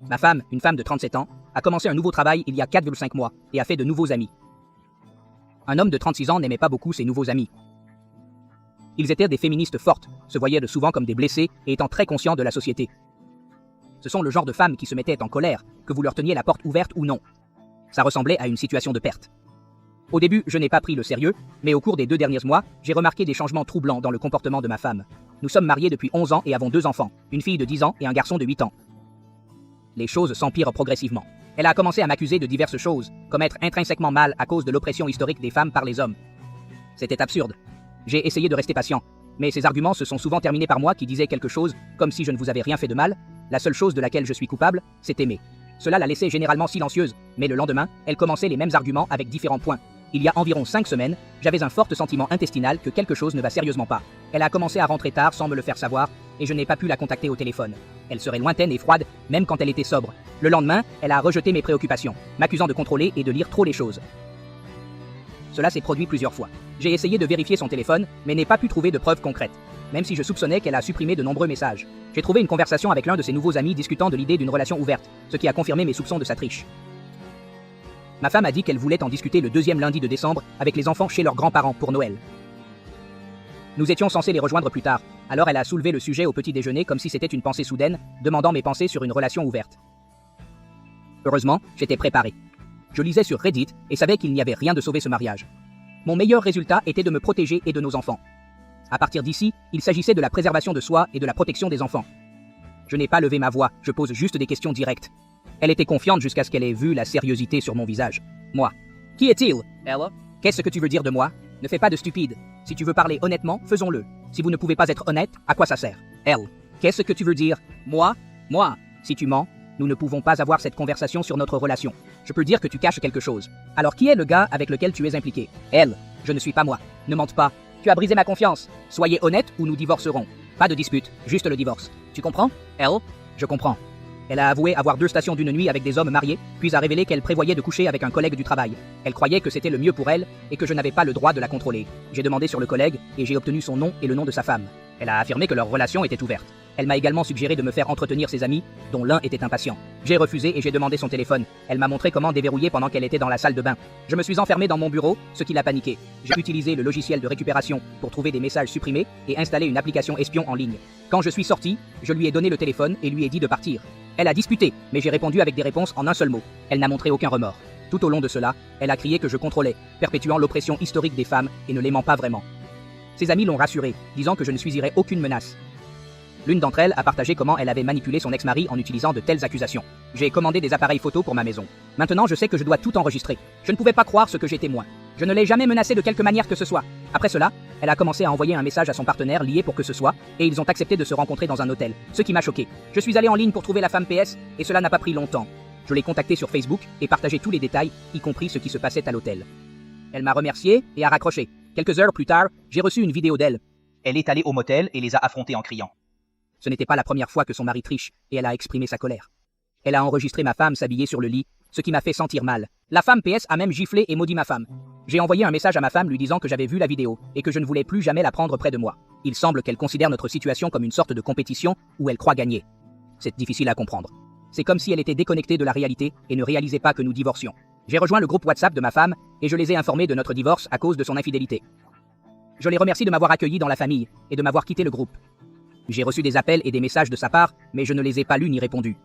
Ma femme, une femme de 37 ans, a commencé un nouveau travail il y a 4,5 mois et a fait de nouveaux amis. Un homme de 36 ans n'aimait pas beaucoup ses nouveaux amis. Ils étaient des féministes fortes, se voyaient souvent comme des blessés et étant très conscients de la société. Ce sont le genre de femmes qui se mettaient en colère, que vous leur teniez la porte ouverte ou non. Ça ressemblait à une situation de perte. Au début, je n'ai pas pris le sérieux, mais au cours des 2 derniers mois, j'ai remarqué des changements troublants dans le comportement de ma femme. Nous sommes mariés depuis 11 ans et avons 2 enfants, une fille de 10 ans et un garçon de 8 ans. Les choses s'empirent progressivement. Elle a commencé à m'accuser de diverses choses, comme être intrinsèquement mal à cause de l'oppression historique des femmes par les hommes. C'était absurde. J'ai essayé de rester patient, mais ces arguments se sont souvent terminés par moi qui disais quelque chose, comme si je ne vous avais rien fait de mal, la seule chose de laquelle je suis coupable, c'est aimer. Cela la laissait généralement silencieuse, mais le lendemain, elle commençait les mêmes arguments avec différents points. Il y a environ 5 semaines, j'avais un fort sentiment intestinal que quelque chose ne va sérieusement pas. Elle a commencé à rentrer tard sans me le faire savoir, et je n'ai pas pu la contacter au téléphone. Elle serait lointaine et froide, même quand elle était sobre. Le lendemain, elle a rejeté mes préoccupations, m'accusant de contrôler et de lire trop les choses. Cela s'est produit plusieurs fois. J'ai essayé de vérifier son téléphone, mais n'ai pas pu trouver de preuves concrètes, même si je soupçonnais qu'elle a supprimé de nombreux messages. J'ai trouvé une conversation avec l'un de ses nouveaux amis discutant de l'idée d'une relation ouverte, ce qui a confirmé mes soupçons de sa triche. Ma femme a dit qu'elle voulait en discuter le 2e lundi de décembre avec les enfants chez leurs grands-parents pour Noël. Nous étions censés les rejoindre plus tard, alors elle a soulevé le sujet au petit déjeuner comme si c'était une pensée soudaine, demandant mes pensées sur une relation ouverte. Heureusement, j'étais préparé. Je lisais sur Reddit et savais qu'il n'y avait rien de sauver ce mariage. Mon meilleur résultat était de me protéger et de nos enfants. À partir d'ici, il s'agissait de la préservation de soi et de la protection des enfants. Je n'ai pas levé ma voix, je pose juste des questions directes. Elle était confiante jusqu'à ce qu'elle ait vu la sérieuxité sur mon visage. Moi. Qui est-il? Ella. Qu'est-ce que tu veux dire de moi? Ne fais pas de stupide. Si tu veux parler honnêtement, faisons-le. Si vous ne pouvez pas être honnête, à quoi ça sert? Elle. Qu'est-ce que tu veux dire? Moi? Moi. Si tu mens, nous ne pouvons pas avoir cette conversation sur notre relation. Je peux dire que tu caches quelque chose. Alors qui est le gars avec lequel tu es impliqué? Elle. Je ne suis pas moi. Ne mente pas. Tu as brisé ma confiance. Soyez honnête ou nous divorcerons. Pas de dispute, juste le divorce. Tu comprends? Elle. Je comprends. Elle a avoué avoir 2 stations d'une nuit avec des hommes mariés, puis a révélé qu'elle prévoyait de coucher avec un collègue du travail. Elle croyait que c'était le mieux pour elle et que je n'avais pas le droit de la contrôler. J'ai demandé sur le collègue et j'ai obtenu son nom et le nom de sa femme. Elle a affirmé que leur relation était ouverte. Elle m'a également suggéré de me faire entretenir ses amis, dont l'un était impatient. J'ai refusé et j'ai demandé son téléphone. Elle m'a montré comment déverrouiller pendant qu'elle était dans la salle de bain. Je me suis enfermé dans mon bureau, ce qui l'a paniqué. J'ai utilisé le logiciel de récupération pour trouver des messages supprimés et installer une application espion en ligne. Quand je suis sorti, je lui ai donné le téléphone et lui ai dit de partir. Elle a disputé, mais j'ai répondu avec des réponses en un seul mot. Elle n'a montré aucun remords. Tout au long de cela, elle a crié que je contrôlais, perpétuant l'oppression historique des femmes et ne l'aimant pas vraiment. Ses amis l'ont rassurée, disant que je ne suivirais aucune menace. L'une d'entre elles a partagé comment elle avait manipulé son ex-mari en utilisant de telles accusations. J'ai commandé des appareils photo pour ma maison. Maintenant je sais que je dois tout enregistrer. Je ne pouvais pas croire ce que j'ai témoin. Je ne l'ai jamais menacé de quelque manière que ce soit. Après cela, elle a commencé à envoyer un message à son partenaire lié pour que ce soit, et ils ont accepté de se rencontrer dans un hôtel, ce qui m'a choqué. Je suis allé en ligne pour trouver la femme PS, et cela n'a pas pris longtemps. Je l'ai contactée sur Facebook et partagé tous les détails, y compris ce qui se passait à l'hôtel. Elle m'a remercié et a raccroché. Quelques heures plus tard, j'ai reçu une vidéo d'elle. Elle est allée au motel et les a affrontés en criant. Ce n'était pas la première fois que son mari triche, et elle a exprimé sa colère. Elle a enregistré ma femme s'habiller sur le lit, ce qui m'a fait sentir mal. La femme PS a même giflé et maudit ma femme. J'ai envoyé un message à ma femme lui disant que j'avais vu la vidéo, et que je ne voulais plus jamais la prendre près de moi. Il semble qu'elle considère notre situation comme une sorte de compétition où elle croit gagner. C'est difficile à comprendre. C'est comme si elle était déconnectée de la réalité et ne réalisait pas que nous divorcions. J'ai rejoint le groupe WhatsApp de ma femme, et je les ai informés de notre divorce à cause de son infidélité. Je les remercie de m'avoir accueilli dans la famille, et de m'avoir quitté le groupe. J'ai reçu des appels et des messages de sa part, mais je ne les ai pas lus ni répondus.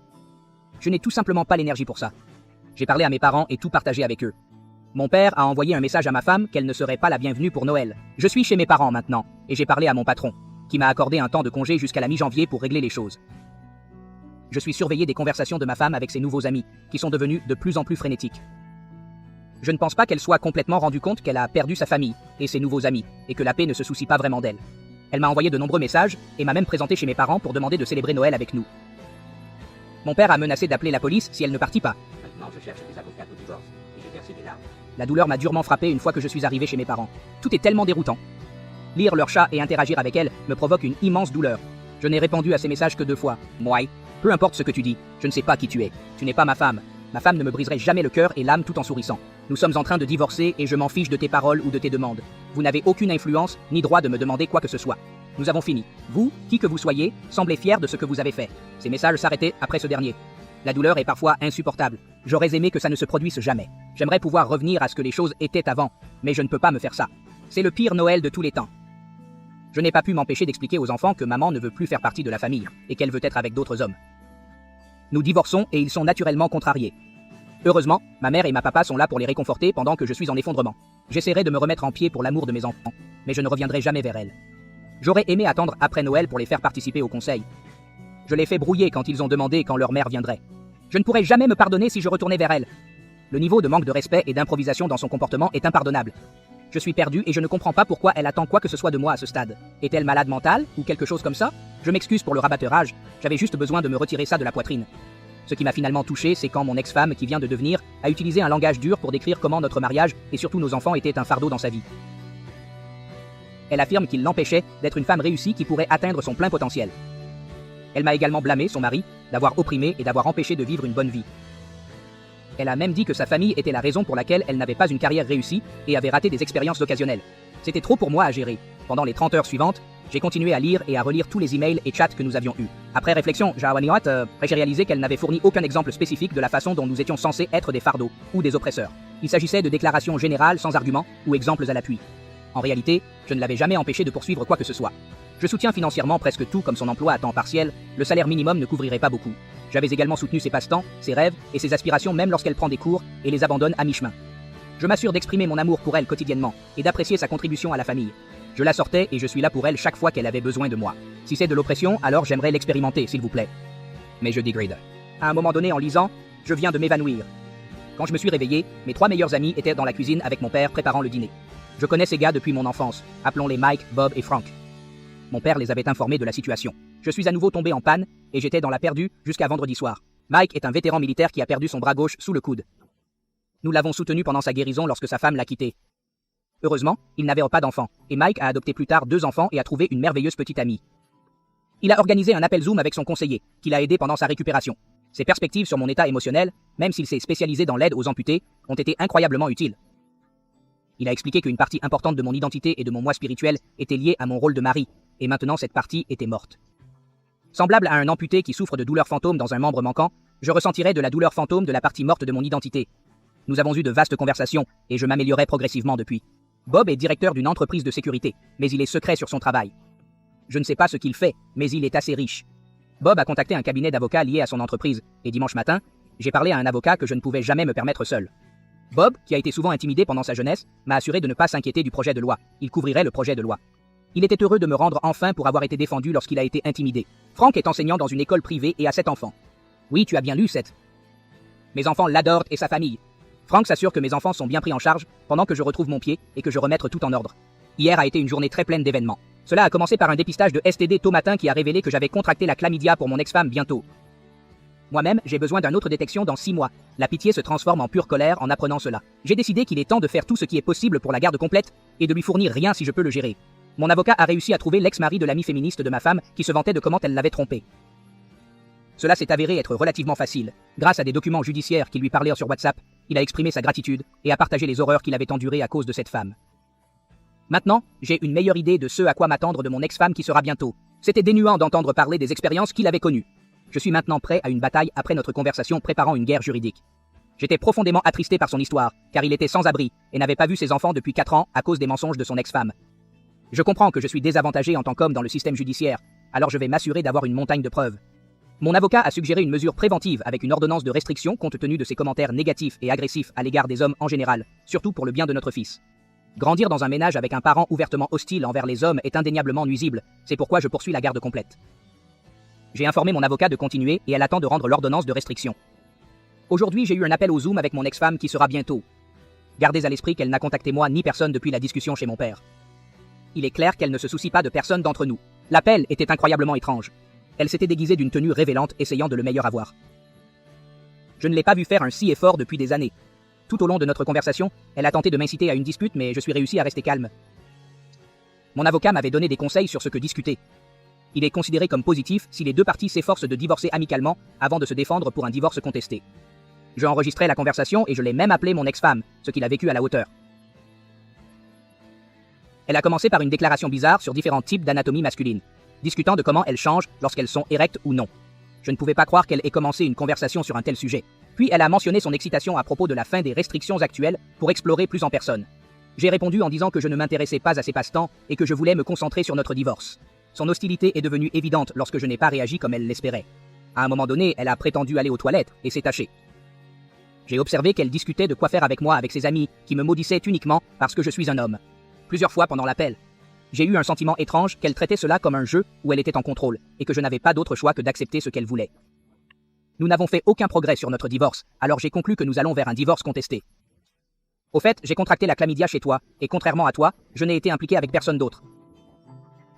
Je n'ai tout simplement pas l'énergie pour ça. J'ai parlé à mes parents et tout partagé avec eux. Mon père a envoyé un message à ma femme qu'elle ne serait pas la bienvenue pour Noël. Je suis chez mes parents maintenant, et j'ai parlé à mon patron, qui m'a accordé un temps de congé jusqu'à la mi-janvier pour régler les choses. Je suis surveillé des conversations de ma femme avec ses nouveaux amis, qui sont devenus de plus en plus frénétiques. Je ne pense pas qu'elle soit complètement rendue compte qu'elle a perdu sa famille et ses nouveaux amis, et que la paix ne se soucie pas vraiment d'elle. Elle m'a envoyé de nombreux messages et m'a même présenté chez mes parents pour demander de célébrer Noël avec nous. Mon père a menacé d'appeler la police si elle ne partit pas. Maintenant, je cherche des avocats au divorce et j'ai versé des larmes. La douleur m'a durement frappé une fois que je suis arrivé chez mes parents. Tout est tellement déroutant. Lire leur chat et interagir avec elle me provoque une immense douleur. Je n'ai répondu à ces messages que 2 fois. Moi, peu importe ce que tu dis, je ne sais pas qui tu es. Tu n'es pas ma femme. Ma femme ne me briserait jamais le cœur et l'âme tout en sourissant. Nous sommes en train de divorcer et je m'en fiche de tes paroles ou de tes demandes. Vous n'avez aucune influence ni droit de me demander quoi que ce soit. Nous avons fini. Vous, qui que vous soyez, semblez fiers de ce que vous avez fait. Ces messages s'arrêtaient après ce dernier. La douleur est parfois insupportable. J'aurais aimé que ça ne se produise jamais. J'aimerais pouvoir revenir à ce que les choses étaient avant, mais je ne peux pas me faire ça. C'est le pire Noël de tous les temps. Je n'ai pas pu m'empêcher d'expliquer aux enfants que maman ne veut plus faire partie de la famille et qu'elle veut être avec d'autres hommes. Nous divorçons et ils sont naturellement contrariés. Heureusement, ma mère et ma papa sont là pour les réconforter pendant que je suis en effondrement. J'essaierai de me remettre en pied pour l'amour de mes enfants, mais je ne reviendrai jamais vers elles. J'aurais aimé attendre après Noël pour les faire participer au conseil. Je les fais brouiller quand ils ont demandé quand leur mère viendrait. Je ne pourrais jamais me pardonner si je retournais vers elle. Le niveau de manque de respect et d'improvisation dans son comportement est impardonnable. Je suis perdu et je ne comprends pas pourquoi elle attend quoi que ce soit de moi à ce stade. Est-elle malade mentale ou quelque chose comme ça? Je m'excuse pour le rabatteurage, j'avais juste besoin de me retirer ça de la poitrine. Ce qui m'a finalement touché, c'est quand mon ex-femme, qui vient de devenir, a utilisé un langage dur pour décrire comment notre mariage et surtout nos enfants étaient un fardeau dans sa vie. Elle affirme qu'il l'empêchait d'être une femme réussie qui pourrait atteindre son plein potentiel. Elle m'a également blâmé, son mari, d'avoir opprimé et d'avoir empêché de vivre une bonne vie. Elle a même dit que sa famille était la raison pour laquelle elle n'avait pas une carrière réussie et avait raté des expériences occasionnelles. C'était trop pour moi à gérer. Pendant les 30 heures suivantes, j'ai continué à lire et à relire tous les emails et chats que nous avions eus. Après réflexion, j'ai réalisé qu'elle n'avait fourni aucun exemple spécifique de la façon dont nous étions censés être des fardeaux ou des oppresseurs. Il s'agissait de déclarations générales sans arguments ou exemples à l'appui. En réalité, je ne l'avais jamais empêché de poursuivre quoi que ce soit. Je soutiens financièrement presque tout comme son emploi à temps partiel, le salaire minimum ne couvrirait pas beaucoup. J'avais également soutenu ses passe-temps, ses rêves et ses aspirations même lorsqu'elle prend des cours et les abandonne à mi-chemin. Je m'assure d'exprimer mon amour pour elle quotidiennement et d'apprécier sa contribution à la famille. Je la sortais et je suis là pour elle chaque fois qu'elle avait besoin de moi. Si c'est de l'oppression, alors j'aimerais l'expérimenter, s'il vous plaît. Mais je dégrade. À un moment donné, en lisant, je viens de m'évanouir. Quand je me suis réveillé, mes 3 meilleurs amis étaient dans la cuisine avec mon père préparant le dîner. Je connais ces gars depuis mon enfance, appelons-les Mike, Bob et Frank. Mon père les avait informés de la situation. Je suis à nouveau tombé en panne et j'étais dans la perdue jusqu'à vendredi soir. Mike est un vétéran militaire qui a perdu son bras gauche sous le coude. Nous l'avons soutenu pendant sa guérison lorsque sa femme l'a quitté. Heureusement, il n'avait pas d'enfant, et Mike a adopté plus tard 2 enfants et a trouvé une merveilleuse petite amie. Il a organisé un appel Zoom avec son conseiller, qui l'a aidé pendant sa récupération. Ses perspectives sur mon état émotionnel, même s'il s'est spécialisé dans l'aide aux amputés, ont été incroyablement utiles. Il a expliqué qu'une partie importante de mon identité et de mon moi spirituel était liée à mon rôle de mari, et maintenant cette partie était morte. Semblable à un amputé qui souffre de douleurs fantômes dans un membre manquant, je ressentirais de la douleur fantôme de la partie morte de mon identité. Nous avons eu de vastes conversations, et je m'améliorais progressivement depuis. Bob est directeur d'une entreprise de sécurité, mais il est secret sur son travail. Je ne sais pas ce qu'il fait, mais il est assez riche. Bob a contacté un cabinet d'avocats lié à son entreprise, et dimanche matin, j'ai parlé à un avocat que je ne pouvais jamais me permettre seul. Bob, qui a été souvent intimidé pendant sa jeunesse, m'a assuré de ne pas s'inquiéter du projet de loi. Il couvrirait le projet de loi. Il était heureux de me rendre enfin pour avoir été défendu lorsqu'il a été intimidé. Frank est enseignant dans une école privée et a 7 enfants. Oui, tu as bien lu 7. Mes enfants l'adorent et sa famille. Frank s'assure que mes enfants sont bien pris en charge pendant que je retrouve mon pied et que je remette tout en ordre. Hier a été une journée très pleine d'événements. Cela a commencé par un dépistage de STD tôt matin qui a révélé que j'avais contracté la chlamydia pour mon ex-femme bientôt. Moi-même, j'ai besoin d'une autre détection dans 6 mois. La pitié se transforme en pure colère en apprenant cela. J'ai décidé qu'il est temps de faire tout ce qui est possible pour la garde complète et de lui fournir rien si je peux le gérer. Mon avocat a réussi à trouver l'ex-mari de l'ami féministe de ma femme qui se vantait de comment elle l'avait trompé. Cela s'est avéré être relativement facile. Grâce à des documents judiciaires qui lui parlaient sur WhatsApp, il a exprimé sa gratitude et a partagé les horreurs qu'il avait endurées à cause de cette femme. Maintenant, j'ai une meilleure idée de ce à quoi m'attendre de mon ex-femme qui sera bientôt. C'était dénuant d'entendre parler des expériences qu'il avait connues. Je suis maintenant prêt à une bataille après notre conversation préparant une guerre juridique. J'étais profondément attristé par son histoire, car il était sans abri et n'avait pas vu ses enfants depuis 4 ans à cause des mensonges de son ex-femme. Je comprends que je suis désavantagé en tant qu'homme dans le système judiciaire, alors je vais m'assurer d'avoir une montagne de preuves. Mon avocat a suggéré une mesure préventive avec une ordonnance de restriction compte tenu de ses commentaires négatifs et agressifs à l'égard des hommes en général, surtout pour le bien de notre fils. Grandir dans un ménage avec un parent ouvertement hostile envers les hommes est indéniablement nuisible, c'est pourquoi je poursuis la garde complète. J'ai informé mon avocat de continuer et elle attend de rendre l'ordonnance de restriction. Aujourd'hui, j'ai eu un appel au Zoom avec mon ex-femme qui sera bientôt. Gardez à l'esprit qu'elle n'a contacté moi ni personne depuis la discussion chez mon père. Il est clair qu'elle ne se soucie pas de personne d'entre nous. L'appel était incroyablement étrange. Elle s'était déguisée d'une tenue révélante essayant de le meilleur avoir. Je ne l'ai pas vu faire un si effort depuis des années. Tout au long de notre conversation, elle a tenté de m'inciter à une dispute mais je suis réussi à rester calme. Mon avocat m'avait donné des conseils sur ce que discuter. Il est considéré comme positif si les 2 parties s'efforcent de divorcer amicalement avant de se défendre pour un divorce contesté. Je enregistrais la conversation et je l'ai même appelé mon ex-femme, ce qu'il a vécu à la hauteur. Elle a commencé par une déclaration bizarre sur différents types d'anatomie masculine, discutant de comment elles changent lorsqu'elles sont érectes ou non. Je ne pouvais pas croire qu'elle ait commencé une conversation sur un tel sujet. Puis elle a mentionné son excitation à propos de la fin des restrictions actuelles pour explorer plus en personne. J'ai répondu en disant que je ne m'intéressais pas à ses passe-temps et que je voulais me concentrer sur notre divorce. Son hostilité est devenue évidente lorsque je n'ai pas réagi comme elle l'espérait. À un moment donné, elle a prétendu aller aux toilettes et s'est tachée. J'ai observé qu'elle discutait de quoi faire avec moi avec ses amis, qui me maudissaient uniquement parce que je suis un homme. Plusieurs fois pendant l'appel. J'ai eu un sentiment étrange qu'elle traitait cela comme un jeu où elle était en contrôle, et que je n'avais pas d'autre choix que d'accepter ce qu'elle voulait. Nous n'avons fait aucun progrès sur notre divorce, alors j'ai conclu que nous allons vers un divorce contesté. Au fait, j'ai contracté la chlamydia chez toi, et contrairement à toi, je n'ai été impliqué avec personne d'autre.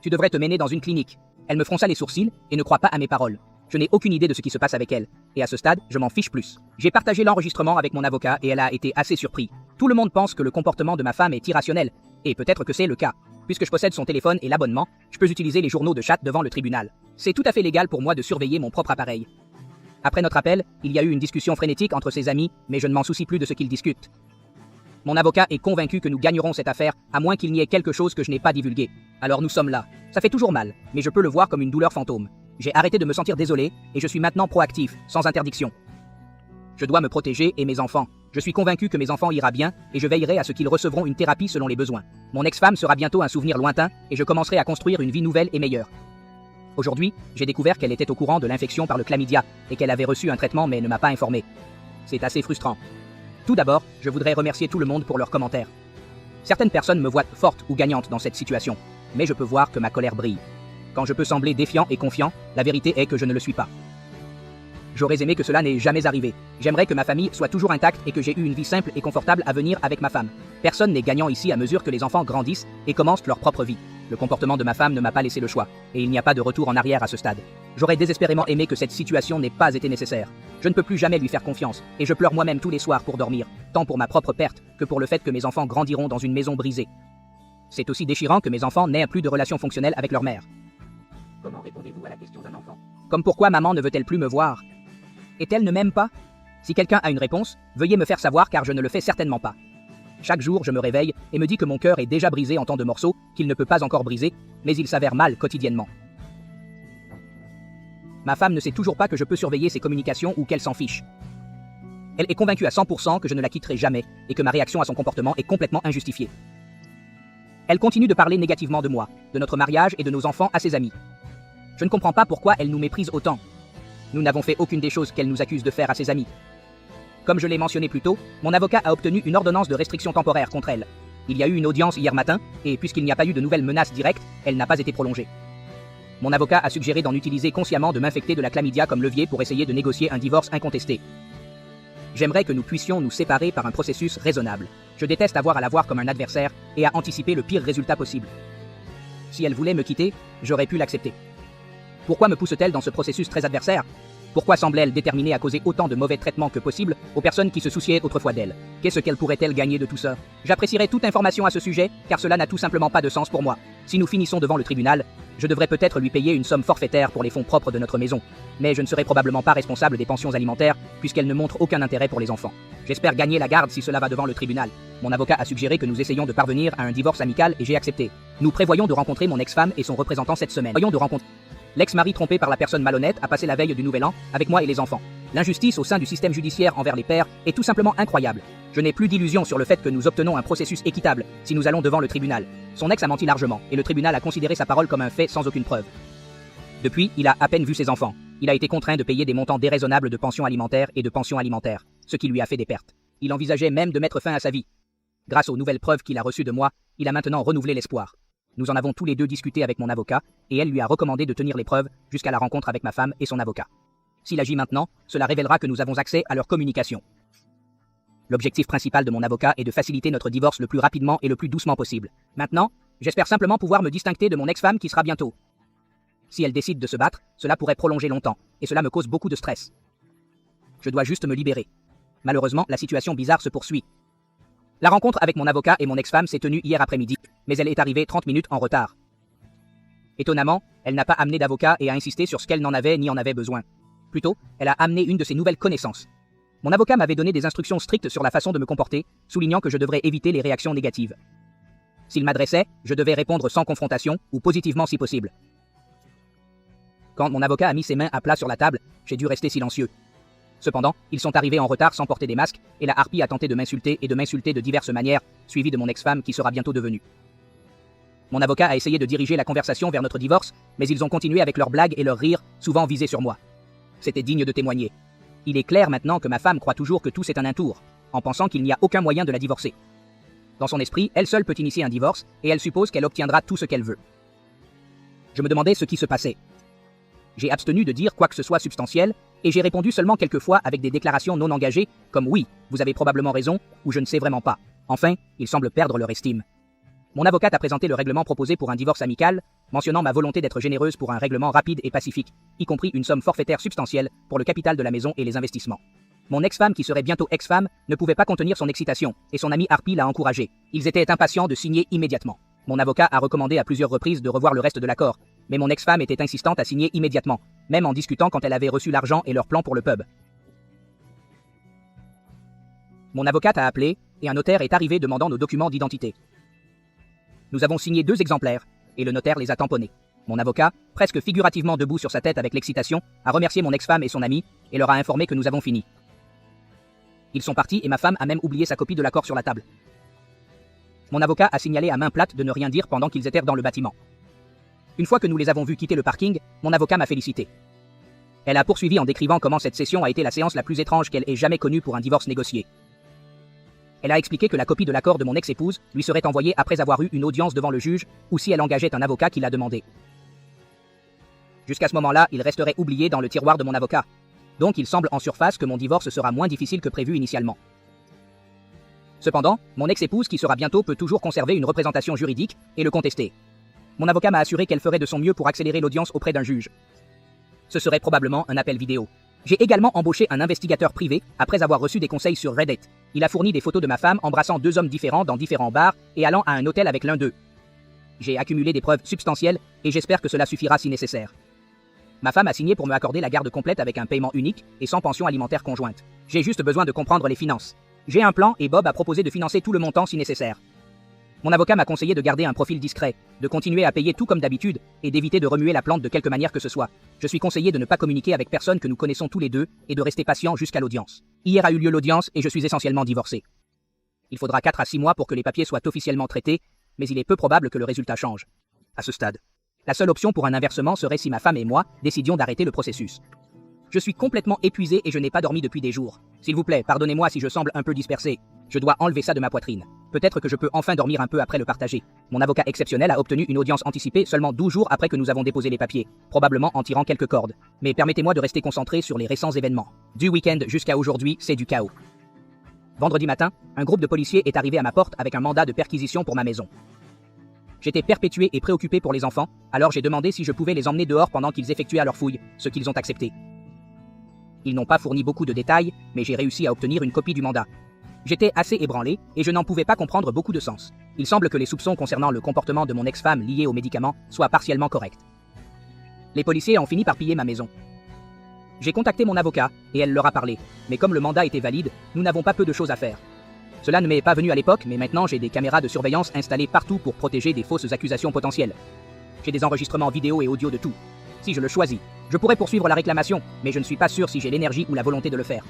Tu devrais te mener dans une clinique. Elle me fronça les sourcils, et ne croit pas à mes paroles. Je n'ai aucune idée de ce qui se passe avec elle, et à ce stade, je m'en fiche plus. J'ai partagé l'enregistrement avec mon avocat, et elle a été assez surpris. Tout le monde pense que le comportement de ma femme est irrationnel, et peut-être que c'est le cas. Puisque je possède son téléphone et l'abonnement, je peux utiliser les journaux de chat devant le tribunal. C'est tout à fait légal pour moi de surveiller mon propre appareil. Après notre appel, il y a eu une discussion frénétique entre ses amis, mais je ne m'en soucie plus de ce qu'ils discutent. Mon avocat est convaincu que nous gagnerons cette affaire, à moins qu'il n'y ait quelque chose que je n'ai pas divulgué. Alors nous sommes là. Ça fait toujours mal, mais je peux le voir comme une douleur fantôme. J'ai arrêté de me sentir désolé, et je suis maintenant proactif, sans interdiction. Je dois me protéger et mes enfants. Je suis convaincu que mes enfants ira bien, et je veillerai à ce qu'ils recevront une thérapie selon les besoins. Mon ex-femme sera bientôt un souvenir lointain, et je commencerai à construire une vie nouvelle et meilleure. Aujourd'hui, j'ai découvert qu'elle était au courant de l'infection par le chlamydia, et qu'elle avait reçu un traitement mais ne m'a pas informé. C'est assez frustrant. Tout d'abord, je voudrais remercier tout le monde pour leurs commentaires. Certaines personnes me voient forte ou gagnante dans cette situation, mais je peux voir que ma colère brille. Quand je peux sembler défiant et confiant, la vérité est que je ne le suis pas. J'aurais aimé que cela n'ait jamais arrivé. J'aimerais que ma famille soit toujours intacte et que j'ai eu une vie simple et confortable à venir avec ma femme. Personne n'est gagnant ici à mesure que les enfants grandissent et commencent leur propre vie. Le comportement de ma femme ne m'a pas laissé le choix, et il n'y a pas de retour en arrière à ce stade. J'aurais désespérément aimé que cette situation n'ait pas été nécessaire. Je ne peux plus jamais lui faire confiance, et je pleure moi-même tous les soirs pour dormir, tant pour ma propre perte que pour le fait que mes enfants grandiront dans une maison brisée. C'est aussi déchirant que mes enfants n'aient plus de relation fonctionnelle avec leur mère. Comment répondez-vous à la question d'un enfant? Comme pourquoi maman ne veut-elle plus me voir? Et elle ne m'aime pas? Si quelqu'un a une réponse, veuillez me faire savoir car je ne le fais certainement pas. Chaque jour, je me réveille et me dis que mon cœur est déjà brisé en tant de morceaux, qu'il ne peut pas encore briser, mais il s'avère mal quotidiennement. Ma femme ne sait toujours pas que je peux surveiller ses communications ou qu'elle s'en fiche. Elle est convaincue à 100% que je ne la quitterai jamais et que ma réaction à son comportement est complètement injustifiée. Elle continue de parler négativement de moi, de notre mariage et de nos enfants à ses amis. Je ne comprends pas pourquoi elle nous méprise autant. Nous n'avons fait aucune des choses qu'elle nous accuse de faire à ses amis. Comme je l'ai mentionné plus tôt, mon avocat a obtenu une ordonnance de restriction temporaire contre elle. Il y a eu une audience hier matin, et puisqu'il n'y a pas eu de nouvelles menaces directes, elle n'a pas été prolongée. Mon avocat a suggéré d'en utiliser consciemment de m'infecter de la chlamydia comme levier pour essayer de négocier un divorce incontesté. J'aimerais que nous puissions nous séparer par un processus raisonnable. Je déteste avoir à la voir comme un adversaire et à anticiper le pire résultat possible. Si elle voulait me quitter, j'aurais pu l'accepter. Pourquoi me pousse-t-elle dans ce processus très adversaire? Pourquoi semble-t-elle déterminée à causer autant de mauvais traitements que possible aux personnes qui se souciaient autrefois d'elle? Qu'est-ce qu'elle pourrait-elle gagner de tout ça? J'apprécierais toute information à ce sujet, car cela n'a tout simplement pas de sens pour moi. Si nous finissons devant le tribunal, je devrais peut-être lui payer une somme forfaitaire pour les fonds propres de notre maison. Mais je ne serai probablement pas responsable des pensions alimentaires, puisqu'elle ne montre aucun intérêt pour les enfants. J'espère gagner la garde si cela va devant le tribunal. Mon avocat a suggéré que nous essayions de parvenir à un divorce amical et j'ai accepté. Nous prévoyons de rencontrer mon ex-femme et son représentant cette semaine. L'ex-mari trompé par la personne malhonnête a passé la veille du Nouvel An avec moi et les enfants. L'injustice au sein du système judiciaire envers les pères est tout simplement incroyable. Je n'ai plus d'illusions sur le fait que nous obtenons un processus équitable si nous allons devant le tribunal. Son ex a menti largement et le tribunal a considéré sa parole comme un fait sans aucune preuve. Depuis, il a à peine vu ses enfants. Il a été contraint de payer des montants déraisonnables de pensions alimentaires et de pensions alimentaires, ce qui lui a fait des pertes. Il envisageait même de mettre fin à sa vie. Grâce aux nouvelles preuves qu'il a reçues de moi, il a maintenant renouvelé l'espoir. Nous en avons tous les deux discuté avec mon avocat, et elle lui a recommandé de tenir les preuves jusqu'à la rencontre avec ma femme et son avocat. S'il agit maintenant, cela révélera que nous avons accès à leur communication. L'objectif principal de mon avocat est de faciliter notre divorce le plus rapidement et le plus doucement possible. Maintenant, j'espère simplement pouvoir me distinguer de mon ex-femme qui sera bientôt. Si elle décide de se battre, cela pourrait prolonger longtemps, et cela me cause beaucoup de stress. Je dois juste me libérer. Malheureusement, la situation bizarre se poursuit. La rencontre avec mon avocat et mon ex-femme s'est tenue hier après-midi, mais elle est arrivée 30 minutes en retard. Étonnamment, elle n'a pas amené d'avocat et a insisté sur ce qu'elle n'en avait ni en avait besoin. Plutôt, elle a amené une de ses nouvelles connaissances. Mon avocat m'avait donné des instructions strictes sur la façon de me comporter, soulignant que je devrais éviter les réactions négatives. S'il m'adressait, je devais répondre sans confrontation ou positivement si possible. Quand mon avocat a mis ses mains à plat sur la table, j'ai dû rester silencieux. Cependant, ils sont arrivés en retard sans porter des masques, et la harpie a tenté de m'insulter de diverses manières, suivie de mon ex-femme qui sera bientôt devenue. Mon avocat a essayé de diriger la conversation vers notre divorce, mais ils ont continué avec leurs blagues et leurs rires, souvent visés sur moi. C'était digne de témoigner. Il est clair maintenant que ma femme croit toujours que tout c'est un intour, en pensant qu'il n'y a aucun moyen de la divorcer. Dans son esprit, elle seule peut initier un divorce, et elle suppose qu'elle obtiendra tout ce qu'elle veut. Je me demandais ce qui se passait. J'ai abstenu de dire quoi que ce soit substantiel, et j'ai répondu seulement quelques fois avec des déclarations non engagées, comme oui, vous avez probablement raison, ou je ne sais vraiment pas. Enfin, ils semblent perdre leur estime. Mon avocate a présenté le règlement proposé pour un divorce amical, mentionnant ma volonté d'être généreuse pour un règlement rapide et pacifique, y compris une somme forfaitaire substantielle pour le capital de la maison et les investissements. Mon ex-femme, qui serait bientôt ex-femme, ne pouvait pas contenir son excitation, et son ami Harpie l'a encouragé. Ils étaient impatients de signer immédiatement. Mon avocat a recommandé à plusieurs reprises de revoir le reste de l'accord, mais mon ex-femme était insistante à signer immédiatement, même en discutant quand elle avait reçu l'argent et leur plan pour le pub. Mon avocate a appelé, et un notaire est arrivé demandant nos documents d'identité. Nous avons signé 2 exemplaires, et le notaire les a tamponnés. Mon avocat, presque figurativement debout sur sa tête avec l'excitation, a remercié mon ex-femme et son ami, et leur a informé que nous avons fini. Ils sont partis et ma femme a même oublié sa copie de l'accord sur la table. Mon avocat a signalé à main plate de ne rien dire pendant qu'ils étaient dans le bâtiment. Une fois que nous les avons vus quitter le parking, mon avocat m'a félicité. Elle a poursuivi en décrivant comment cette session a été la séance la plus étrange qu'elle ait jamais connue pour un divorce négocié. Elle a expliqué que la copie de l'accord de mon ex-épouse lui serait envoyée après avoir eu une audience devant le juge ou si elle engageait un avocat qui l'a demandé. Jusqu'à ce moment-là, il resterait oublié dans le tiroir de mon avocat. Donc il semble en surface que mon divorce sera moins difficile que prévu initialement. Cependant, mon ex-épouse qui sera bientôt peut toujours conserver une représentation juridique et le contester. Mon avocat m'a assuré qu'elle ferait de son mieux pour accélérer l'audience auprès d'un juge. Ce serait probablement un appel vidéo. J'ai également embauché un investigateur privé après avoir reçu des conseils sur Reddit. Il a fourni des photos de ma femme embrassant 2 hommes différents dans différents bars et allant à un hôtel avec l'un d'eux. J'ai accumulé des preuves substantielles et j'espère que cela suffira si nécessaire. Ma femme a signé pour me accorder la garde complète avec un paiement unique et sans pension alimentaire conjointe. J'ai juste besoin de comprendre les finances. J'ai un plan et Bob a proposé de financer tout le montant si nécessaire. Mon avocat m'a conseillé de garder un profil discret, de continuer à payer tout comme d'habitude et d'éviter de remuer la plante de quelque manière que ce soit. Je suis conseillé de ne pas communiquer avec personne que nous connaissons tous les deux et de rester patient jusqu'à l'audience. Hier a eu lieu l'audience et je suis essentiellement divorcé. Il faudra 4 à 6 mois pour que les papiers soient officiellement traités, mais il est peu probable que le résultat change. À ce stade, la seule option pour un inversement serait si ma femme et moi décidions d'arrêter le processus. Je suis complètement épuisé et je n'ai pas dormi depuis des jours. S'il vous plaît, pardonnez-moi si je semble un peu dispersé. Je dois enlever ça de ma poitrine. Peut-être que je peux enfin dormir un peu après le partager. Mon avocat exceptionnel a obtenu une audience anticipée seulement 12 jours après que nous avons déposé les papiers, probablement en tirant quelques cordes. Mais permettez-moi de rester concentré sur les récents événements. Du week-end jusqu'à aujourd'hui, c'est du chaos. Vendredi matin, un groupe de policiers est arrivé à ma porte avec un mandat de perquisition pour ma maison. J'étais perpétué et préoccupé pour les enfants, alors j'ai demandé si je pouvais les emmener dehors pendant qu'ils effectuaient leur fouille, ce qu'ils ont accepté. Ils n'ont pas fourni beaucoup de détails, mais j'ai réussi à obtenir une copie du mandat. J'étais assez ébranlé, et je n'en pouvais pas comprendre beaucoup de sens. Il semble que les soupçons concernant le comportement de mon ex-femme liés aux médicaments soient partiellement corrects. Les policiers ont fini par piller ma maison. J'ai contacté mon avocat, et elle leur a parlé, mais comme le mandat était valide, nous n'avons pas peu de choses à faire. Cela ne m'est pas venu à l'époque, mais maintenant j'ai des caméras de surveillance installées partout pour protéger des fausses accusations potentielles. J'ai des enregistrements vidéo et audio de tout. Si je le choisis, je pourrais poursuivre la réclamation, mais je ne suis pas sûr si j'ai l'énergie ou la volonté de le faire.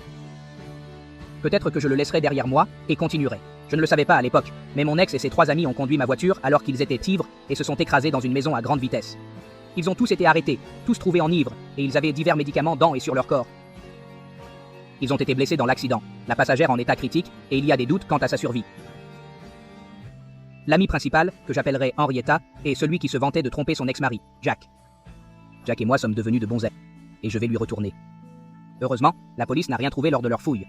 Peut-être que je le laisserai derrière moi et continuerai. Je ne le savais pas à l'époque, mais mon ex et ses 3 amis ont conduit ma voiture alors qu'ils étaient ivres et se sont écrasés dans une maison à grande vitesse. Ils ont tous été arrêtés, tous trouvés enivrés, et ils avaient divers médicaments dans et sur leur corps. Ils ont été blessés dans l'accident, la passagère en état critique, et il y a des doutes quant à sa survie. L'ami principal, que j'appellerai Henrietta, est celui qui se vantait de tromper son ex-mari, Jack. Jack et moi sommes devenus de bons amis, et je vais lui retourner. Heureusement, la police n'a rien trouvé lors de leur fouille.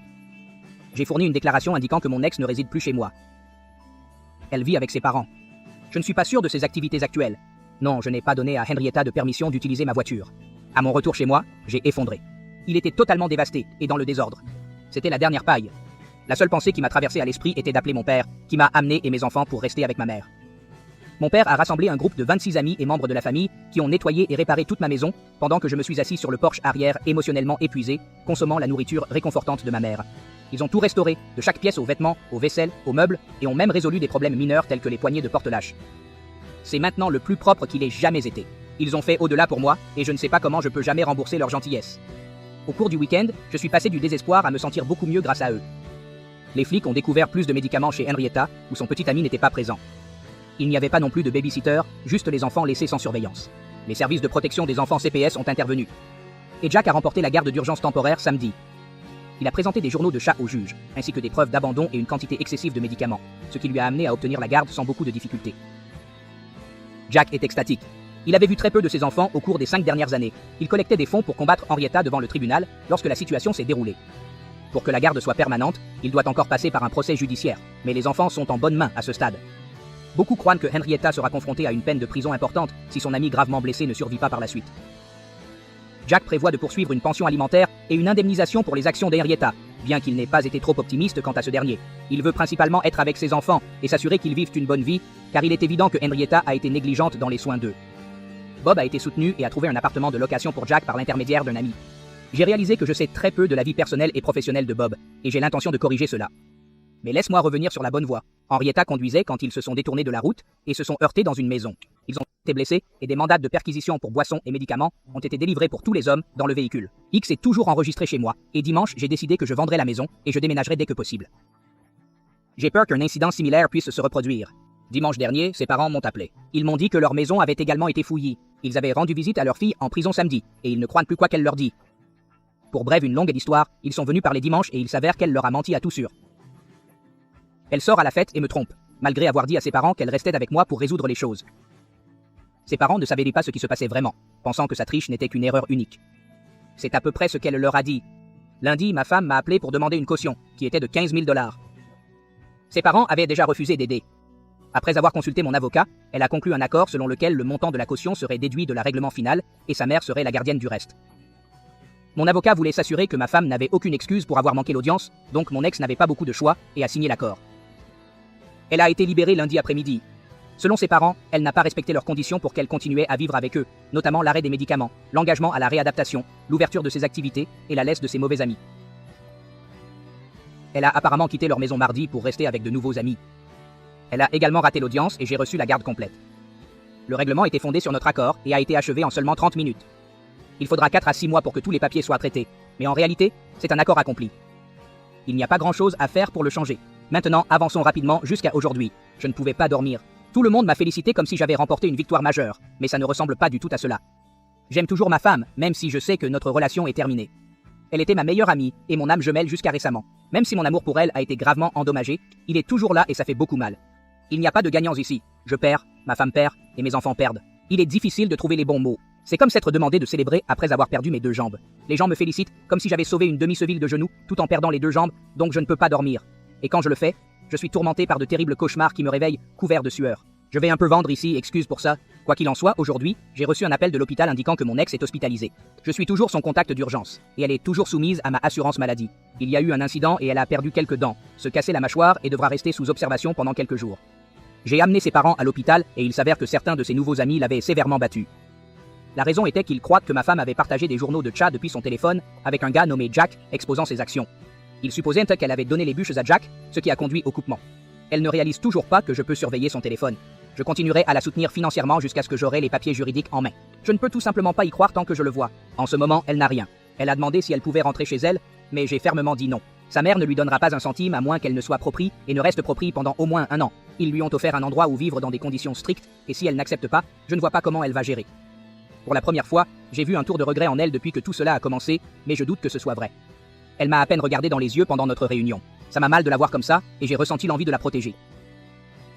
J'ai fourni une déclaration indiquant que mon ex ne réside plus chez moi. Elle vit avec ses parents. Je ne suis pas sûr de ses activités actuelles. Non, je n'ai pas donné à Henrietta de permission d'utiliser ma voiture. À mon retour chez moi, j'ai effondré. Il était totalement dévasté et dans le désordre. C'était la dernière paille. La seule pensée qui m'a traversé à l'esprit était d'appeler mon père, qui m'a amené et mes enfants pour rester avec ma mère. Mon père a rassemblé un groupe de 26 amis et membres de la famille qui ont nettoyé et réparé toute ma maison, pendant que je me suis assis sur le porche arrière émotionnellement épuisé, consommant la nourriture réconfortante de ma mère. Ils ont tout restauré, de chaque pièce aux vêtements, aux vaisselles, aux meubles, et ont même résolu des problèmes mineurs tels que les poignées de porte-lâches. C'est maintenant le plus propre qu'il ait jamais été. Ils ont fait au-delà pour moi, et je ne sais pas comment je peux jamais rembourser leur gentillesse. Au cours du week-end, je suis passé du désespoir à me sentir beaucoup mieux grâce à eux. Les flics ont découvert plus de médicaments chez Henrietta, où son petit ami n'était pas présent. Il n'y avait pas non plus de babysitter, juste les enfants laissés sans surveillance. Les services de protection des enfants CPS ont intervenu. Et Jack a remporté la garde d'urgence temporaire samedi. Il a présenté des journaux de chat au juge, ainsi que des preuves d'abandon et une quantité excessive de médicaments, ce qui lui a amené à obtenir la garde sans beaucoup de difficultés. Jack est extatique. Il avait vu très peu de ses enfants au cours des 5 dernières années. Il collectait des fonds pour combattre Henrietta devant le tribunal lorsque la situation s'est déroulée. Pour que la garde soit permanente, il doit encore passer par un procès judiciaire, mais les enfants sont en bonne main à ce stade. Beaucoup croient que Henrietta sera confrontée à une peine de prison importante si son ami gravement blessé ne survit pas par la suite. Jack prévoit de poursuivre une pension alimentaire et une indemnisation pour les actions d'Henrietta, bien qu'il n'ait pas été trop optimiste quant à ce dernier. Il veut principalement être avec ses enfants et s'assurer qu'ils vivent une bonne vie, car il est évident que Henrietta a été négligente dans les soins d'eux. Bob a été soutenu et a trouvé un appartement de location pour Jack par l'intermédiaire d'un ami. J'ai réalisé que je sais très peu de la vie personnelle et professionnelle de Bob, et j'ai l'intention de corriger cela. Mais laisse-moi revenir sur la bonne voie. Henrietta conduisait quand ils se sont détournés de la route et se sont heurtés dans une maison. Ils ont été blessés et des mandats de perquisition pour boissons et médicaments ont été délivrés pour tous les hommes dans le véhicule. X est toujours enregistré chez moi, et dimanche j'ai décidé que je vendrais la maison et je déménagerai dès que possible. J'ai peur qu'un incident similaire puisse se reproduire. Dimanche dernier, ses parents m'ont appelé. Ils m'ont dit que leur maison avait également été fouillie. Ils avaient rendu visite à leur fille en prison samedi, et ils ne croient plus quoi qu'elle leur dit. Pour brève une longue histoire, ils sont venus parler dimanche et il s'avère qu'elle leur a menti à tout sûr. Elle sort à la fête et me trompe, malgré avoir dit à ses parents qu'elle restait avec moi pour résoudre les choses. Ses parents ne savaient pas ce qui se passait vraiment, pensant que sa triche n'était qu'une erreur unique. C'est à peu près ce qu'elle leur a dit. Lundi, ma femme m'a appelé pour demander une caution, qui était de 15 000 $. Ses parents avaient déjà refusé d'aider. Après avoir consulté mon avocat, elle a conclu un accord selon lequel le montant de la caution serait déduit de la règlement final et sa mère serait la gardienne du reste. Mon avocat voulait s'assurer que ma femme n'avait aucune excuse pour avoir manqué l'audience, donc mon ex n'avait pas beaucoup de choix et a signé l'accord. Elle a été libérée lundi après-midi. Selon ses parents, elle n'a pas respecté leurs conditions pour qu'elle continuait à vivre avec eux, notamment l'arrêt des médicaments, l'engagement à la réadaptation, l'ouverture de ses activités et la laisse de ses mauvais amis. Elle a apparemment quitté leur maison mardi pour rester avec de nouveaux amis. Elle a également raté l'audience et j'ai reçu la garde complète. Le règlement était fondé sur notre accord et a été achevé en seulement 30 minutes. Il faudra 4 à 6 mois pour que tous les papiers soient traités, mais en réalité, c'est un accord accompli. Il n'y a pas grand-chose à faire pour le changer. Maintenant, avançons rapidement jusqu'à aujourd'hui. Je ne pouvais pas dormir. Tout le monde m'a félicité comme si j'avais remporté une victoire majeure, mais ça ne ressemble pas du tout à cela. J'aime toujours ma femme, même si je sais que notre relation est terminée. Elle était ma meilleure amie et mon âme jumelle jusqu'à récemment. Même si mon amour pour elle a été gravement endommagé, il est toujours là et ça fait beaucoup mal. Il n'y a pas de gagnants ici. Je perds, ma femme perd et mes enfants perdent. Il est difficile de trouver les bons mots. C'est comme s'être demandé de célébrer après avoir perdu mes 2 jambes. Les gens me félicitent comme si j'avais sauvé une demi-cheville de genou tout en perdant les 2 jambes, donc je ne peux pas dormir. Et quand je le fais, je suis tourmenté par de terribles cauchemars qui me réveillent, couvert de sueur. Je vais un peu vendre ici, excuse pour ça. Quoi qu'il en soit, aujourd'hui, j'ai reçu un appel de l'hôpital indiquant que mon ex est hospitalisée. Je suis toujours son contact d'urgence, et elle est toujours soumise à ma assurance maladie. Il y a eu un incident et elle a perdu quelques dents, se casser la mâchoire et devra rester sous observation pendant quelques jours. J'ai amené ses parents à l'hôpital et il s'avère que certains de ses nouveaux amis l'avaient sévèrement battue. La raison était qu'ils croient que ma femme avait partagé des journaux de chat depuis son téléphone avec un gars nommé Jack exposant ses actions. Ils supposaient qu'elle avait donné les bûches à Jack, ce qui a conduit au coupement. Elle ne réalise toujours pas que je peux surveiller son téléphone. Je continuerai à la soutenir financièrement jusqu'à ce que j'aurai les papiers juridiques en main. Je ne peux tout simplement pas y croire tant que je le vois. En ce moment, elle n'a rien. Elle a demandé si elle pouvait rentrer chez elle, mais j'ai fermement dit non. Sa mère ne lui donnera pas un centime à moins qu'elle ne soit proprie et ne reste proprie pendant au moins 1 an. Ils lui ont offert un endroit où vivre dans des conditions strictes, et si elle n'accepte pas, je ne vois pas comment elle va gérer. Pour la première fois, j'ai vu un tour de regret en elle depuis que tout cela a commencé, mais je doute que ce soit vrai. Elle m'a à peine regardé dans les yeux pendant notre réunion. Ça m'a mal de la voir comme ça, et j'ai ressenti l'envie de la protéger.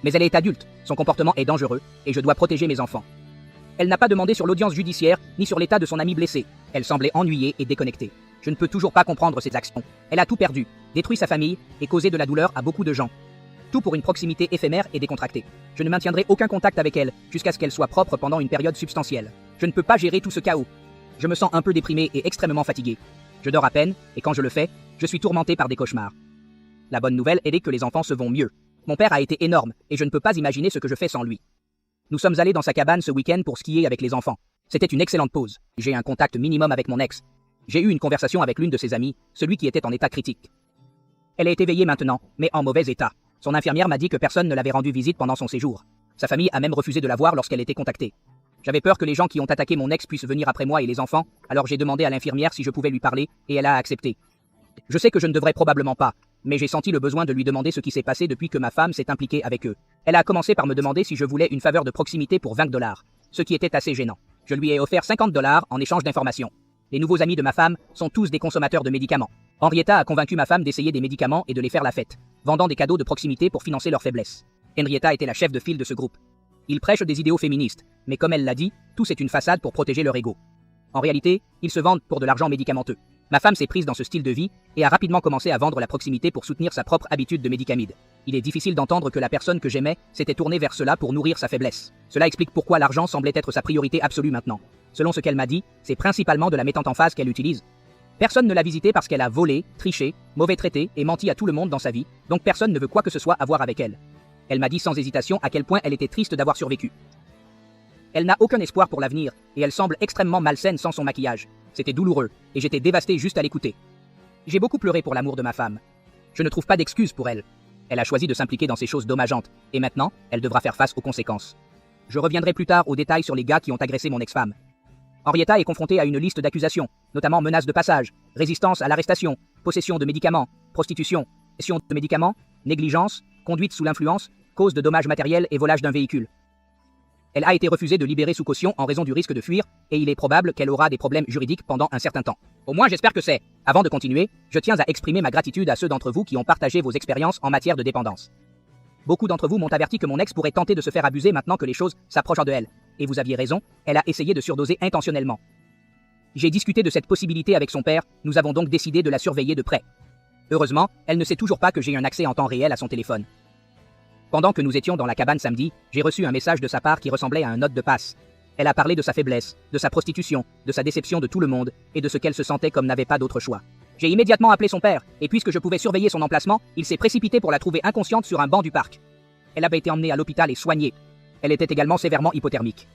Mais elle est adulte, son comportement est dangereux, et je dois protéger mes enfants. Elle n'a pas demandé sur l'audience judiciaire, ni sur l'état de son ami blessé. Elle semblait ennuyée et déconnectée. Je ne peux toujours pas comprendre ses actions. Elle a tout perdu, détruit sa famille, et causé de la douleur à beaucoup de gens. Tout pour une proximité éphémère et décontractée. Je ne maintiendrai aucun contact avec elle, jusqu'à ce qu'elle soit propre pendant une période substantielle. Je ne peux pas gérer tout ce chaos. Je me sens un peu déprimé et extrêmement fatigué. Je dors à peine, et quand je le fais, je suis tourmenté par des cauchemars. La bonne nouvelle est que les enfants se vont mieux. Mon père a été énorme, et je ne peux pas imaginer ce que je fais sans lui. Nous sommes allés dans sa cabane ce week-end pour skier avec les enfants. C'était une excellente pause. J'ai un contact minimum avec mon ex. J'ai eu une conversation avec l'une de ses amies, celui qui était en état critique. Elle est éveillée maintenant, mais en mauvais état. Son infirmière m'a dit que personne ne l'avait rendu visite pendant son séjour. Sa famille a même refusé de la voir lorsqu'elle était contactée. J'avais peur que les gens qui ont attaqué mon ex puissent venir après moi et les enfants, alors j'ai demandé à l'infirmière si je pouvais lui parler, et elle a accepté. Je sais que je ne devrais probablement pas, mais j'ai senti le besoin de lui demander ce qui s'est passé depuis que ma femme s'est impliquée avec eux. Elle a commencé par me demander si je voulais une faveur de proximité pour $20, ce qui était assez gênant. Je lui ai offert $50 en échange d'informations. Les nouveaux amis de ma femme sont tous des consommateurs de médicaments. Henrietta a convaincu ma femme d'essayer des médicaments et de les faire la fête, vendant des cadeaux de proximité pour financer leur faiblesse. Henrietta était la chef de file de ce groupe. Ils prêchent des idéaux féministes, mais comme elle l'a dit, tout c'est une façade pour protéger leur ego. En réalité, ils se vendent pour de l'argent médicamenteux. Ma femme s'est prise dans ce style de vie et a rapidement commencé à vendre la proximité pour soutenir sa propre habitude de médicamide. Il est difficile d'entendre que la personne que j'aimais s'était tournée vers cela pour nourrir sa faiblesse. Cela explique pourquoi l'argent semblait être sa priorité absolue maintenant. Selon ce qu'elle m'a dit, c'est principalement de la méthante en phase qu'elle utilise. Personne ne l'a visitée parce qu'elle a volé, triché, mauvais traité et menti à tout le monde dans sa vie, donc personne ne veut quoi que ce soit à voir avec elle. Elle m'a dit sans hésitation à quel point elle était triste d'avoir survécu. Elle n'a aucun espoir pour l'avenir, et elle semble extrêmement malsaine sans son maquillage. C'était douloureux, et j'étais dévasté juste à l'écouter. J'ai beaucoup pleuré pour l'amour de ma femme. Je ne trouve pas d'excuse pour elle. Elle a choisi de s'impliquer dans ces choses dommageantes, et maintenant, elle devra faire face aux conséquences. Je reviendrai plus tard aux détails sur les gars qui ont agressé mon ex-femme. Henrietta est confrontée à une liste d'accusations, notamment menaces de passage, résistance à l'arrestation, possession de médicaments, prostitution, possession de médicaments, négligence, conduite sous l'influence, cause de dommages matériels et volage d'un véhicule. Elle a été refusée de libérer sous caution en raison du risque de fuir, et il est probable qu'elle aura des problèmes juridiques pendant un certain temps. Au moins j'espère que c'est. Avant de continuer, je tiens à exprimer ma gratitude à ceux d'entre vous qui ont partagé vos expériences en matière de dépendance. Beaucoup d'entre vous m'ont averti que mon ex pourrait tenter de se faire abuser maintenant que les choses s'approchent de elle. Et vous aviez raison, elle a essayé de surdoser intentionnellement. J'ai discuté de cette possibilité avec son père, nous avons donc décidé de la surveiller de près. Heureusement, elle ne sait toujours pas que j'ai un accès en temps réel à son téléphone. Pendant que nous étions dans la cabane samedi, j'ai reçu un message de sa part qui ressemblait à un note de passe. Elle a parlé de sa faiblesse, de sa prostitution, de sa déception de tout le monde, et de ce qu'elle se sentait comme n'avait pas d'autre choix. J'ai immédiatement appelé son père, et puisque je pouvais surveiller son emplacement, il s'est précipité pour la trouver inconsciente sur un banc du parc. Elle avait été emmenée à l'hôpital et soignée. Elle était également sévèrement hypothermique.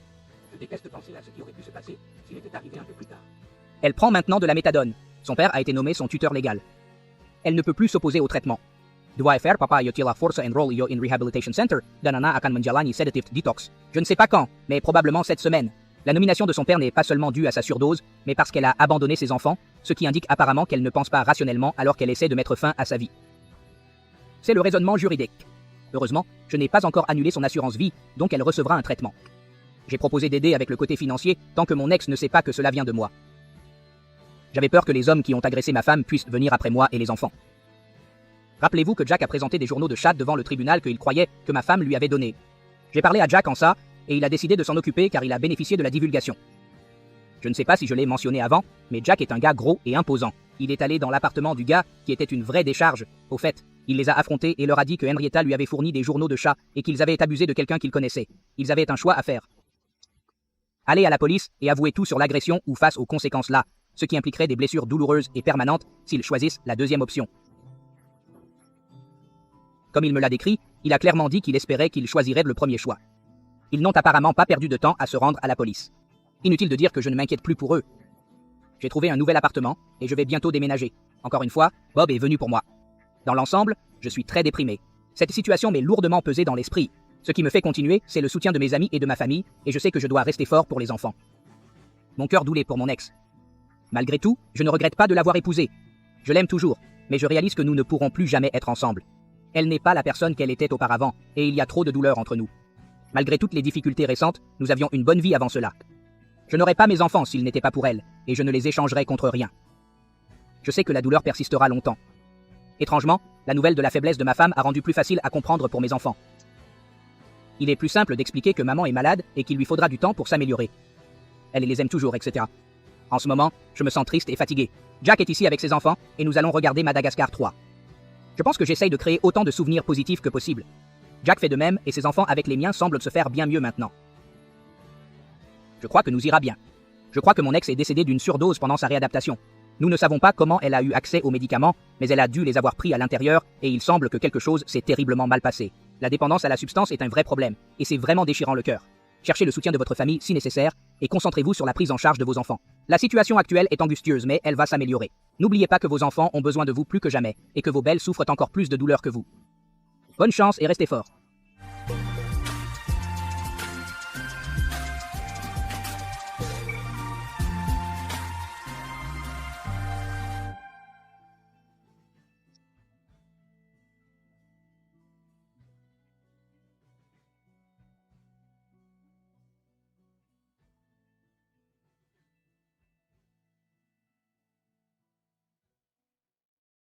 Je déteste penser à ce qui aurait pu se passer s'il était arrivé un peu plus tard. Elle prend maintenant de la méthadone. Son père a été nommé son tuteur légal. Elle ne peut plus s'opposer au traitement. Dois faire papa yo tila force enroll yo in rehabilitation center, danana akan menjalani sedative detox. Je ne sais pas quand, mais probablement cette semaine. La nomination de son père n'est pas seulement due à sa surdose, mais parce qu'elle a abandonné ses enfants, ce qui indique apparemment qu'elle ne pense pas rationnellement alors qu'elle essaie de mettre fin à sa vie. C'est le raisonnement juridique. Heureusement, je n'ai pas encore annulé son assurance vie, donc elle recevra un traitement. J'ai proposé d'aider avec le côté financier tant que mon ex ne sait pas que cela vient de moi. J'avais peur que les hommes qui ont agressé ma femme puissent venir après moi et les enfants. Rappelez-vous que Jack a présenté des journaux de chat devant le tribunal qu'il croyait que ma femme lui avait donnés. J'ai parlé à Jack en ça, et il a décidé de s'en occuper car il a bénéficié de la divulgation. Je ne sais pas si je l'ai mentionné avant, mais Jack est un gars gros et imposant. Il est allé dans l'appartement du gars, qui était une vraie décharge. Au fait, il les a affrontés et leur a dit que Henrietta lui avait fourni des journaux de chat et qu'ils avaient abusé de quelqu'un qu'ils connaissaient. Ils avaient un choix à faire. Aller à la police et avouer tout sur l'agression ou face aux conséquences là, ce qui impliquerait des blessures douloureuses et permanentes s'ils choisissent la deuxième option. Comme il me l'a décrit, il a clairement dit qu'il espérait qu'ils choisiraient le premier choix. Ils n'ont apparemment pas perdu de temps à se rendre à la police. Inutile de dire que je ne m'inquiète plus pour eux. J'ai trouvé un nouvel appartement, et je vais bientôt déménager. Encore une fois, Bob est venu pour moi. Dans l'ensemble, je suis très déprimé. Cette situation m'est lourdement pesée dans l'esprit. Ce qui me fait continuer, c'est le soutien de mes amis et de ma famille, et je sais que je dois rester fort pour les enfants. Mon cœur doulait pour mon ex. Malgré tout, je ne regrette pas de l'avoir épousée. Je l'aime toujours, mais je réalise que nous ne pourrons plus jamais être ensemble. Elle n'est pas la personne qu'elle était auparavant, et il y a trop de douleur entre nous. Malgré toutes les difficultés récentes, nous avions une bonne vie avant cela. Je n'aurais pas mes enfants s'ils n'étaient pas pour elle, et je ne les échangerais contre rien. Je sais que la douleur persistera longtemps. Étrangement, la nouvelle de la faiblesse de ma femme a rendu plus facile à comprendre pour mes enfants. Il est plus simple d'expliquer que maman est malade et qu'il lui faudra du temps pour s'améliorer. Elle les aime toujours, etc. En ce moment, je me sens triste et fatigué. Jack est ici avec ses enfants, et nous allons regarder Madagascar 3. Je pense que j'essaye de créer autant de souvenirs positifs que possible. Jack fait de même, et ses enfants avec les miens semblent se faire bien mieux maintenant. Je crois que nous ira bien. Je crois que mon ex est décédée d'une surdose pendant sa réadaptation. Nous ne savons pas comment elle a eu accès aux médicaments, mais elle a dû les avoir pris à l'intérieur, et il semble que quelque chose s'est terriblement mal passé. La dépendance à la substance est un vrai problème, et c'est vraiment déchirant le cœur. Cherchez le soutien de votre famille si nécessaire, et concentrez-vous sur la prise en charge de vos enfants. La situation actuelle est angustieuse, mais elle va s'améliorer. N'oubliez pas que vos enfants ont besoin de vous plus que jamais, et que vos belles souffrent encore plus de douleur que vous. Bonne chance et restez forts.